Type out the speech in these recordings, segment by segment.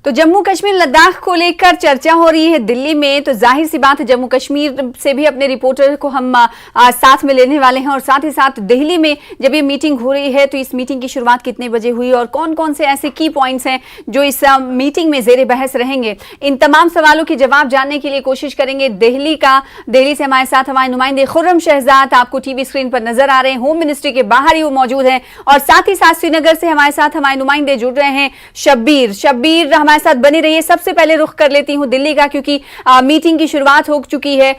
तो जम्मू कश्मीर लद्दाख को लेकर चर्चा हो रही है दिल्ली में, तो जाहिर सी बात है जम्मू कश्मीर से भी अपने रिपोर्टर को हम साथ में लेने वाले हैं। और साथ ही साथ दिल्ली में जब ये मीटिंग हो रही है तो इस मीटिंग की शुरुआत कितने बजे हुई और कौन कौन से ऐसे की पॉइंट्स हैं जो इस मीटिंग में जेर बहस रहेंगे, इन तमाम सवालों के जवाब जानने के लिए कोशिश करेंगे। दिल्ली से हमारे साथ हमारे नुमाइंदे खुर्रम शहजाद आपको टीवी स्क्रीन पर नजर आ रहे हैं, होम मिनिस्ट्री के बाहर ही वो मौजूद हैं। और साथ ही साथ श्रीनगर से हमारे साथ हमारे नुमाइंदे जुड़ रहे हैं, शब्बीर हमारे साथ बनी रहिए। सबसे पहले रुख कर लेती हूं दिल्ली का, क्योंकि मीटिंग की शुरुआत हो चुकी है।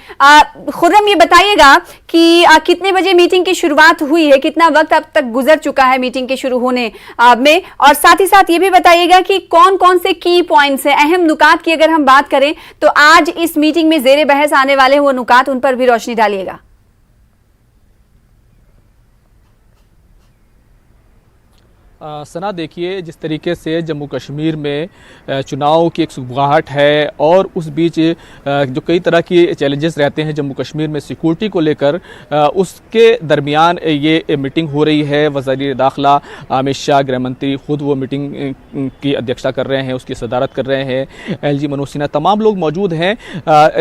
खुर्रम, ये बताइएगा कि कितने बजे मीटिंग की शुरुआत हुई है, कितना वक्त अब तक गुजर चुका है मीटिंग के शुरू होने में, और साथ ही साथ ये भी बताइएगा कि कौन कौन से की पॉइंट्स हैं, अहम नुकात की अगर हम बात करें तो आज इस मीटिंग में जेरे बहस आने वाले वो नुकात, उन पर भी रोशनी डालिएगा। सना, देखिए जिस तरीके से जम्मू कश्मीर में चुनाव की एक सुगबुगाहट है और उस बीच जो कई तरह की चैलेंजेस रहते हैं जम्मू कश्मीर में सिक्योरिटी को लेकर, उसके दरमियान ये मीटिंग हो रही है। वज़ीर दाखिला अमित शाह, गृह मंत्री खुद वो मीटिंग की अध्यक्षता कर रहे हैं, उसकी सदारत कर रहे हैं। LG मनोज सिन्हा, तमाम लोग मौजूद हैं।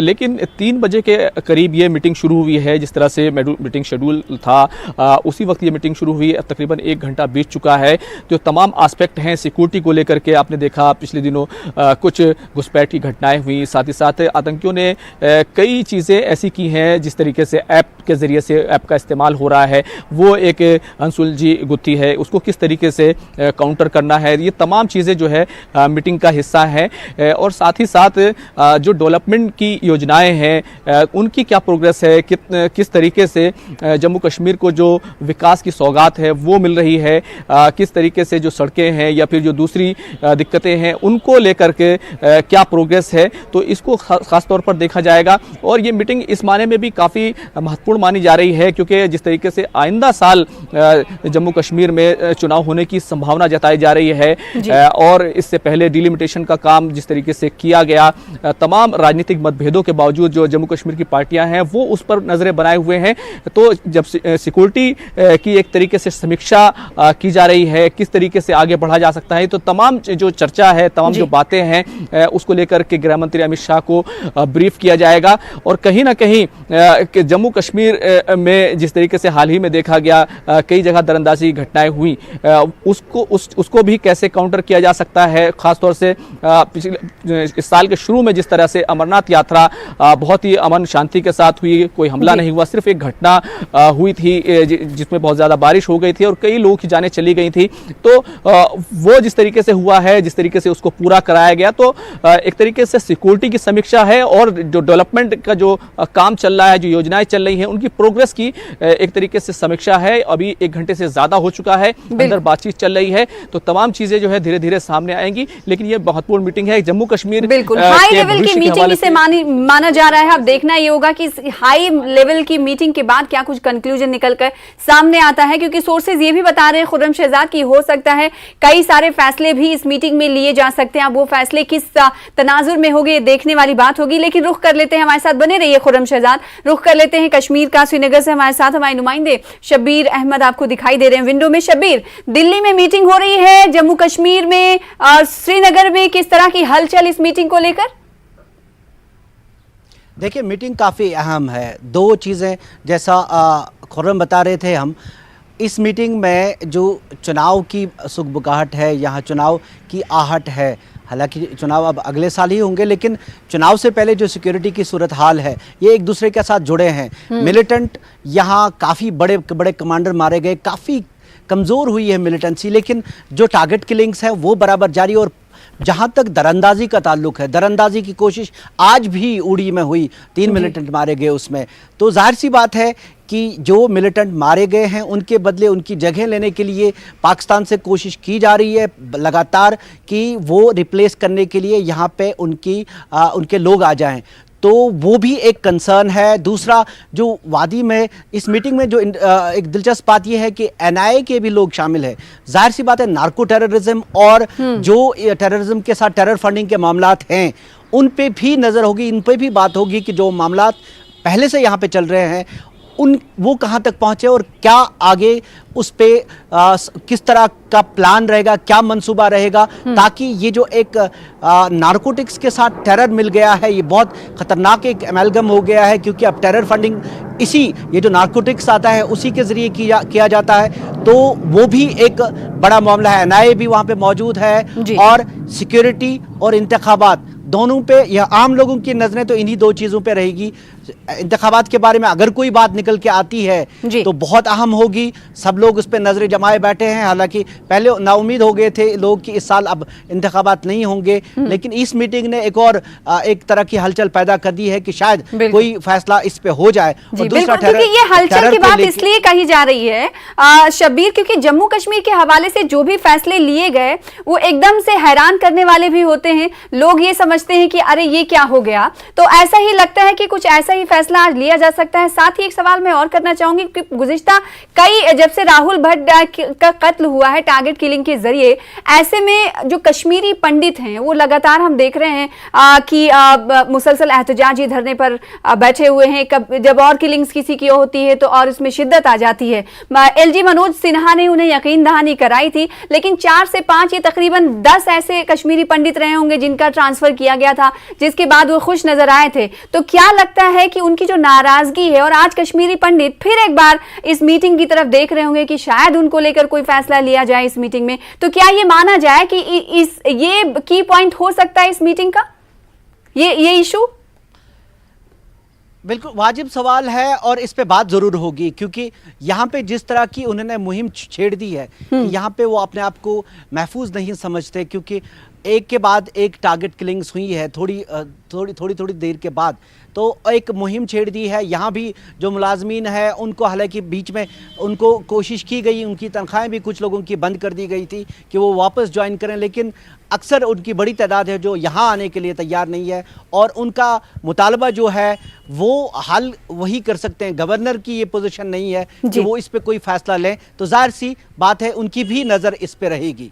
लेकिन 3 बजे के करीब ये मीटिंग शुरू हुई है। जिस तरह से मीटिंग शेड्यूल था उसी वक्त ये मीटिंग शुरू हुई। तकरीबन 1 घंटा बीत चुका है। जो तमाम एस्पेक्ट हैं सिक्योरिटी को लेकर के, आपने देखा पिछले दिनों कुछ घुसपैठ की घटनाएं हुई, साथ ही साथ आतंकियों ने कई चीज़ें ऐसी की हैं जिस तरीके से ऐप के ज़रिए से ऐप का इस्तेमाल हो रहा है, वो एक अनसुलझी गुत्थी है, उसको किस तरीके से काउंटर करना है, ये तमाम चीज़ें जो है मीटिंग का हिस्सा हैं। और साथ ही साथ जो डेवलपमेंट की योजनाएँ हैं उनकी क्या प्रोग्रेस है, किस तरीके से जम्मू कश्मीर को जो विकास की सौगात है वो मिल रही है, किस तरीके से जो सड़कें हैं या फिर जो दूसरी दिक्कतें हैं उनको लेकर के क्या प्रोग्रेस है, तो इसको खास तौर पर देखा जाएगा। और ये मीटिंग इस माने में भी काफ़ी महत्वपूर्ण मानी जा रही है क्योंकि जिस तरीके से आइंदा साल जम्मू कश्मीर में चुनाव होने की संभावना जताई जा रही है और इससे पहले डिलिमिटेशन का काम जिस तरीके से किया गया, तमाम राजनीतिक मतभेदों के बावजूद जो जम्मू कश्मीर की पार्टियां हैं वो उस पर नजरें बनाए हुए हैं। तो जब सिक्योरिटी की एक तरीके से समीक्षा की जा रही है, किस तरीके से आगे बढ़ा जा सकता है, तो तमाम जो चर्चा है, तमाम जो बातें हैं उसको लेकर के गृह मंत्री अमित शाह को ब्रीफ किया जाएगा। और कहीं ना कहीं जम्मू कश्मीर में जिस तरीके से हाल ही में देखा गया कई जगह दरअंदाजी घटनाएं हुई, उसको भी कैसे काउंटर किया जा सकता है। खासतौर से पिछले इस साल के शुरू में जिस तरह से अमरनाथ यात्रा बहुत ही अमन शांति के साथ हुई, कोई हमला नहीं हुआ, सिर्फ एक घटना हुई थी जिसमें बहुत ज़्यादा बारिश हो गई थी और कई लोगों की जानें चली गई थी, तो वो जिस तरीके से हुआ है, जिस तरीके से उसको पूरा कराया गया, तो एक तरीके से सिक्योरिटी की समीक्षा है और जो डेवलपमेंट का जो काम चल रहा है, जो योजनाएं चल रही हैं उनकी प्रोग्रेस की एक तरीके से समीक्षा है। अभी 1 घंटे से ज्यादा हो चुका है, अंदर बातचीत चल रही है, तो तमाम चीजें जो है धीरे धीरे सामने आएंगी। लेकिन ये महत्वपूर्ण मीटिंग है जम्मू कश्मीर, बिल्कुल हाई लेवल की मीटिंग इसे माना जा रहा है। अब देखना ये होगा कि हाई लेवल की मीटिंग के बाद क्या कुछ कंक्लूजन निकलकर सामने आता है, क्योंकि सोर्सेज ये भी बता रहे हैं खुर्रम शहजाद की हो सकता है कई सारे फैसले भी इस मीटिंग में लिए जा सकते हैं। अब वो फैसले किस तनाजुर में होंगे देखने वाली बात होगी। लेकिन रुख कर लेते हैं, हमारे साथ बने रहिए खुर्रम शहजाद, रुख कर लेते हैं कश्मीर का। श्रीनगर से हमारे साथ हमारे नुमाइंदे शब्बीर अहमद आपको दिखाई दे रहे हैं विंडो में। शब्बीर, दिल्ली में मीटिंग हो रही है, जम्मू कश्मीर में श्रीनगर में किस तरह की हलचल इस मीटिंग को लेकर? देखिए, मीटिंग काफ़ी अहम है। 2 चीज़ें जैसा खुर्रम बता रहे थे, हम इस मीटिंग में जो चुनाव की सुगबुगाहट है, यहाँ चुनाव की आहट है, हालांकि चुनाव अब अगले साल ही होंगे, लेकिन चुनाव से पहले जो सिक्योरिटी की सूरत हाल है ये एक दूसरे के साथ जुड़े हैं। मिलिटेंट यहाँ काफ़ी बड़े बड़े कमांडर मारे गए, काफ़ी कमज़ोर हुई है मिलिटेंसी, लेकिन जो टारगेट किलिंग्स हैं वो बराबर जारी। और जहाँ तक दरअंदाजी का ताल्लुक है, दरअंदाजी की कोशिश आज भी उड़ी में हुई, 3 मिलिटेंट मारे गए उसमें। तो जाहिर सी बात है कि जो मिलिटेंट मारे गए हैं उनके बदले उनकी जगह लेने के लिए पाकिस्तान से कोशिश की जा रही है लगातार कि वो रिप्लेस करने के लिए यहाँ पे उनके लोग आ जाएं, तो वो भी एक कंसर्न है। दूसरा, जो वादी में इस मीटिंग में जो एक दिलचस्प बात यह है कि NIA के भी लोग शामिल है। जाहिर सी बात है नार्को टेररिज्म और जो टेररिज्म के साथ टेरर फंडिंग के मामलात हैं उन पे भी नज़र होगी, इन पे भी बात होगी कि जो मामलात पहले से यहाँ पे चल रहे हैं उन वो कहाँ तक पहुंचे और क्या आगे उस पे किस तरह का प्लान रहेगा, क्या मंसूबा रहेगा, ताकि ये जो एक नारकोटिक्स के साथ टेरर मिल गया है, ये बहुत खतरनाक एक एमैल्गम हो गया है, क्योंकि अब टेरर फंडिंग ये जो नारकोटिक्स आता है उसी के जरिए किया जाता है। तो वो भी एक बड़ा मामला है। एनआईए भी वहाँ पे मौजूद है और सिक्योरिटी और इंतखाबात दोनों पे, यह आम लोगों की नजरें तो इन्हीं दो चीजों पे रहेगी। इंतखाबात के बारे में अगर कोई बात निकल के आती है तो बहुत अहम होगी। सब लोग उस पर नजरें जमाए बैठे हैं। हालांकि पहले नाउमीद हो गए थे लोग कि इस साल अब इंतखाबात नहीं होंगे, लेकिन इस मीटिंग ने एक तरह की हलचल पैदा कर दी है कि शायद कोई फैसला इस पे हो जाए। और दूसरा क्योंकि ये हलचल की बात इसलिए कही जा रही है शब्बीर, क्योंकि जम्मू कश्मीर के हवाले से जो भी फैसले लिए गए वो एकदम से हैरान करने वाले भी होते हैं। लोग ये समझते हैं कि अरे ये क्या हो गया, तो ऐसा ही लगता है कि कुछ ऐसा ही फैसला आज लिया जा सकता है। साथ ही एक सवाल मैं और करना चाहूंगी कि गुज़िश्ता जब से राहुल भट्ट का कत्ल हुआ है टारगेट किलिंग के जरिए, ऐसे में जो कश्मीरी पंडित हैं वो लगातार हम देख रहे हैं कि मुसलसल एहतजाजी धरने पर बैठे हुए हैं। जब और किलिंग्स किसी की होती है तो और इसमें शिद्दत आ जाती है। एलजी मनोज सिन्हा ने उन्हें यकीन दहानी कराई थी, लेकिन 4 से 5 ये तकरीबन 10 ऐसे कश्मीरी पंडित रहे होंगे जिनका ट्रांसफर किया गया था, जिसके बाद वो खुश नजर आए थे। तो क्या लगता है कि उनकी जो नाराजगी है और आज कश्मीरी पंडित फिर एक बार इस मीटिंग की तरफ देख रहे होंगे कि शायद उनको लेकर कोई फैसला लिया जाए इस मीटिंग में, तो क्या ये माना जाए कि ये की पॉइंट हो सकता है इस मीटिंग का, ये इशू? बिल्कुल वाजिब सवाल है और इस पे बात जरूर होगी, क्योंकि यहाँ पे जिस तरह की उन्होंने मुहिम छेड़ दी है कि यहाँ पे वो अपने आप को महफूज नहीं समझते, क्योंकि एक के बाद एक टारगेट किलिंग्स हुई है थोड़ी देर के बाद। तो एक मुहिम छेड़ दी है। यहाँ भी जो मुलाजमीन है उनको, हालांकि बीच में उनको कोशिश की गई, उनकी तनख्वाहें भी कुछ लोगों की बंद कर दी गई थी कि वो वापस ज्वाइन करें, लेकिन अक्सर उनकी बड़ी तादाद है जो यहाँ आने के लिए तैयार नहीं है और उनका मुतालबा जो है वो हल वही कर सकते हैं। गवर्नर की ये पोजीशन नहीं है कि वो इस पे कोई फैसला लें, तो जाहिर सी बात है उनकी भी नज़र इस पे रहेगी।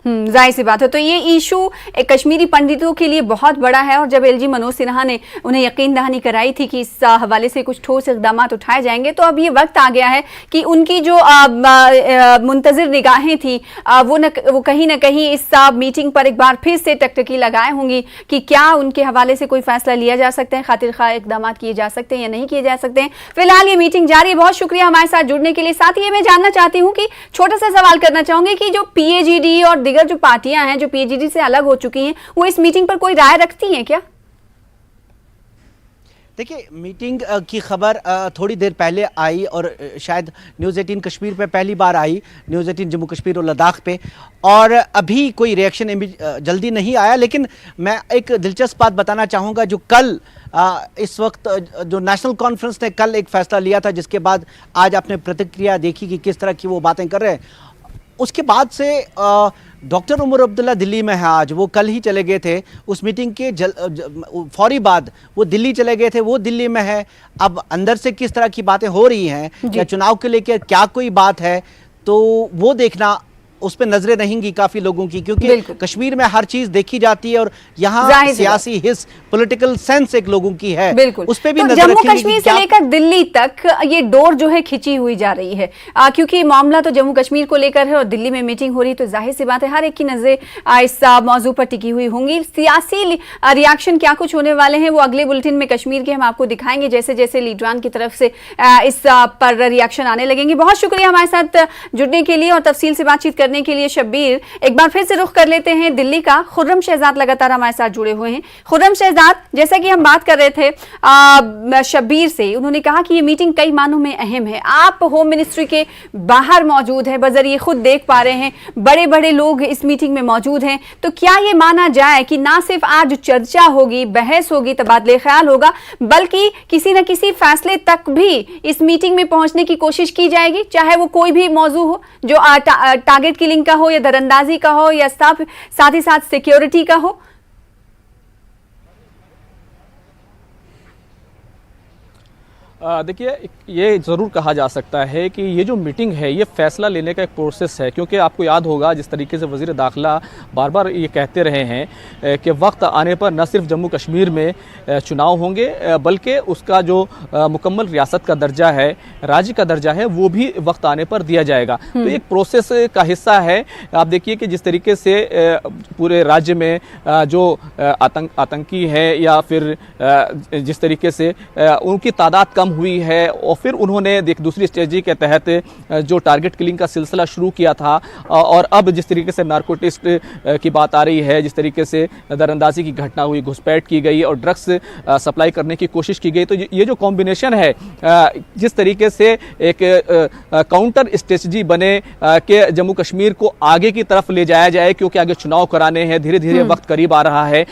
जाहिर सी बात है। तो ये इशू एक कश्मीरी पंडितों के लिए बहुत बड़ा है और जब एलजी मनोज सिन्हा ने उन्हें यकीन दहानी कराई थी कि इस हवाले से कुछ ठोस इकदाम उठाए जाएंगे, तो अब ये वक्त आ गया है कि उनकी जो मुंतजिर निगाहें थी वो कहीं ना कहीं इस मीटिंग पर एक बार फिर से टकटकी लगाए होंगी कि क्या उनके हवाले से कोई फैसला लिया जा सकता है, खातिर खा इकदाम किए जा सकते हैं या नहीं किए जा सकते हैं। फिलहाल ये मीटिंग जारी है। बहुत शुक्रिया हमारे साथ जुड़ने के लिए। साथ ही मैं जानना चाहती हूँ कि छोटा सा सवाल करना चाहूंगी कि जो पीएजीडी और जो पार्टियां हैं जो पीएजीडी से अलग हो चुकी हैं, वो इस मीटिंग पर कोई राय रखती हैं क्या? देखिए, मीटिंग की खबर थोड़ी देर पहले आई और शायद न्यूज़ 18 कश्मीर पे पहली बार आई, न्यूज़ 18 जम्मू कश्मीर और लद्दाख पे, और अभी कोई रिएक्शन जल्दी नहीं आया। लेकिन मैं एक दिलचस्प बात बताना चाहूँगा, जो कल इस वक्त जो नेशनल कॉन्फ्रेंस ने कल एक फ़ैसला लिया था, जिसके बाद आज आपने प्रतिक्रिया देखी कि किस तरह की वो बातें कर रहे हैं। उसके बाद से डॉक्टर उमर अब्दुल्ला दिल्ली में है आज, वो कल ही चले गए थे उस मीटिंग के फौरी बाद वो दिल्ली चले गए थे, वो दिल्ली में है। अब अंदर से किस तरह की बातें हो रही हैं या चुनाव को लेकर क्या कोई बात है, तो वो देखना, उस पर नजरें रहेंगी काफी लोगों की, क्योंकि कश्मीर में हर चीज देखी जाती है और यहाँ सियासी हिस्स, पॉलिटिकल सेंस एक लोगों की है, उस पे भी तो नजर जम्मू रखेंगे। कश्मीर से लेकर दिल्ली तक ये डोर जो है खिंची हुई जा रही है, क्योंकि मामला तो जम्मू कश्मीर को लेकर है और दिल्ली में मीटिंग हो रही है, तो जाहिर सी बात है हर एक की नजरें इस मौजू पर टिकी हुई होंगी। सियासी रिएक्शन क्या कुछ होने वाले हैं वो अगले बुलेटिन में कश्मीर के हम आपको दिखाएंगे, जैसे जैसे लीडरान की तरफ से इस पर रिएक्शन आने लगेंगे। बहुत शुक्रिया हमारे साथ जुड़ने के लिए और तफसील से बातचीत करने के लिए शब्बीर। एक बार फिर से रुख कर लेते हैं दिल्ली का। खुर्रम शहजाद लगातार हमारे साथ जुड़े हुए हैं। खुर्रम शहजाद, जैसा कि हम बात कर रहे थे शब्बीर से, उन्होंने कहा कि ये मीटिंग कई मानों में अहम है। आप होम मिनिस्ट्री के बाहर मौजूद हैं, बजरिए खुद देख पा रहे हैं, बड़े बड़े लोग इस मीटिंग में मौजूद हैं, तो क्या ये माना जाए कि ना सिर्फ आज चर्चा होगी, बहस होगी, तबादले ख्याल होगा, बल्कि किसी न किसी फैसले तक भी इस मीटिंग में पहुंचने की कोशिश की जाएगी, चाहे वो कोई भी मौजू हो, जो टारगेट किलिंग का हो या दरअंदाजी का हो या साथ ही साथ सिक्योरिटी का हो? देखिए, ये ज़रूर कहा जा सकता है कि ये जो मीटिंग है ये फ़ैसला लेने का एक प्रोसेस है, क्योंकि आपको याद होगा जिस तरीके से वज़ीर दाखिला बार बार ये कहते रहे हैं कि वक्त आने पर न सिर्फ जम्मू कश्मीर में चुनाव होंगे बल्कि उसका जो मुकम्मल रियासत का दर्जा है, राज्य का दर्जा है, वो भी वक्त आने पर दिया जाएगा। तो एक प्रोसेस का हिस्सा है। आप देखिए कि जिस तरीके से पूरे राज्य में जो आतंकी है या फिर जिस तरीके से उनकी तादाद कम हुई है और फिर उन्होंने एक दूसरी स्ट्रेटजी के तहत जो टारगेट किलिंग का सिलसिला शुरू किया था और अब जिस तरीके से नारकोटिक्स की बात आ रही है, जिस तरीके से दरअंदाजी की घटना हुई, घुसपैठ की गई और ड्रग्स सप्लाई करने की कोशिश की गई, तो ये जो कॉम्बिनेशन है, जिस तरीके से एक काउंटर स्ट्रेटजी बने कि जम्मू कश्मीर को आगे की तरफ ले जाया जाए, क्योंकि आगे चुनाव कराने हैं, धीरे धीरे वक्त करीब आ रहा है।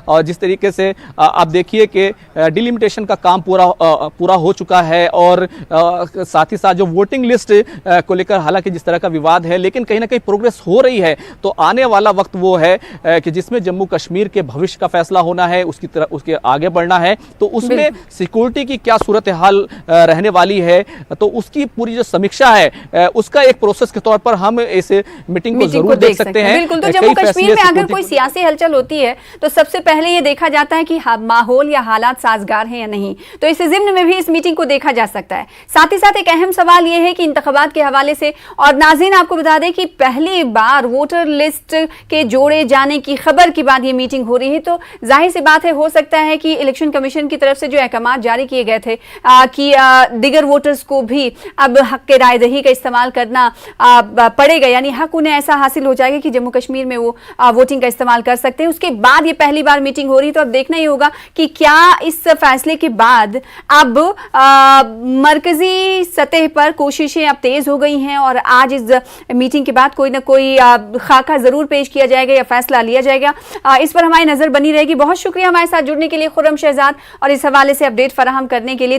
और जिस तरीके से आप देखिए कि डिलिमिटेशन का काम पूरा हो चुका है और साथ ही साथ जो वोटिंग लिस्ट को लेकर हालांकि जिस तरह का विवाद है, लेकिन कहीं ना कहीं प्रोग्रेस हो रही है। तो आने वाला वक्त वो है कि जिसमें जम्मू कश्मीर के भविष्य का फैसला होना है, उसके आगे बढ़ना है। तो उसमें सिक्योरिटी की क्या सूरत हाल रहने वाली है, तो उसकी पूरी जो समीक्षा है उसका एक प्रोसेस के तौर पर हम इस मीटिंग को जरूर देख सकते हैं। बिल्कुल। तो जम्मू कश्मीर में अगर कोई सियासी हलचल होती है तो सबसे पहले ये देखा जाता है कि माहौल या हालात साजगार हैं या नहीं। तो इस ज़िम्न में भी इस मीटिंग को देखा जा सकता है। साथ ही साथ एक अहम सवाल यह है कि इंतखाबात के हवाले से, और नाज़रीन आपको बता दें कि पहली बार वोटर लिस्ट के जोड़े जाने की खबर के बाद ये मीटिंग हो रही है। तो जाहिर सी बात है, हो सकता है कि इलेक्शन कमीशन की तरफ से जो अहकाम जारी किए गए थे कि दिगर वोटर्स को भी अब हक के राय दही का इस्तेमाल करना पड़ेगा, यानी हक उन्हें ऐसा हासिल हो जाएगा कि जम्मू कश्मीर में वो वोटिंग का इस्तेमाल कर सकते हैं। उसके बाद ये पहली बार मीटिंग हो रही है, तो अब देखना ही होगा कि क्या इस फैसले के बाद अब मरकजी सतह पर कोशिशें अब तेज हो गई हैं और आज इस मीटिंग के बाद कोई ना कोई खाका जरूर पेश किया जाएगा या फैसला लिया जाएगा। इस पर हमारी नजर बनी रहेगी। बहुत शुक्रिया हमारे साथ जुड़ने के लिए खुर्रम शहजाद और इस हवाले से अपडेट फराहम करने के लिए। तो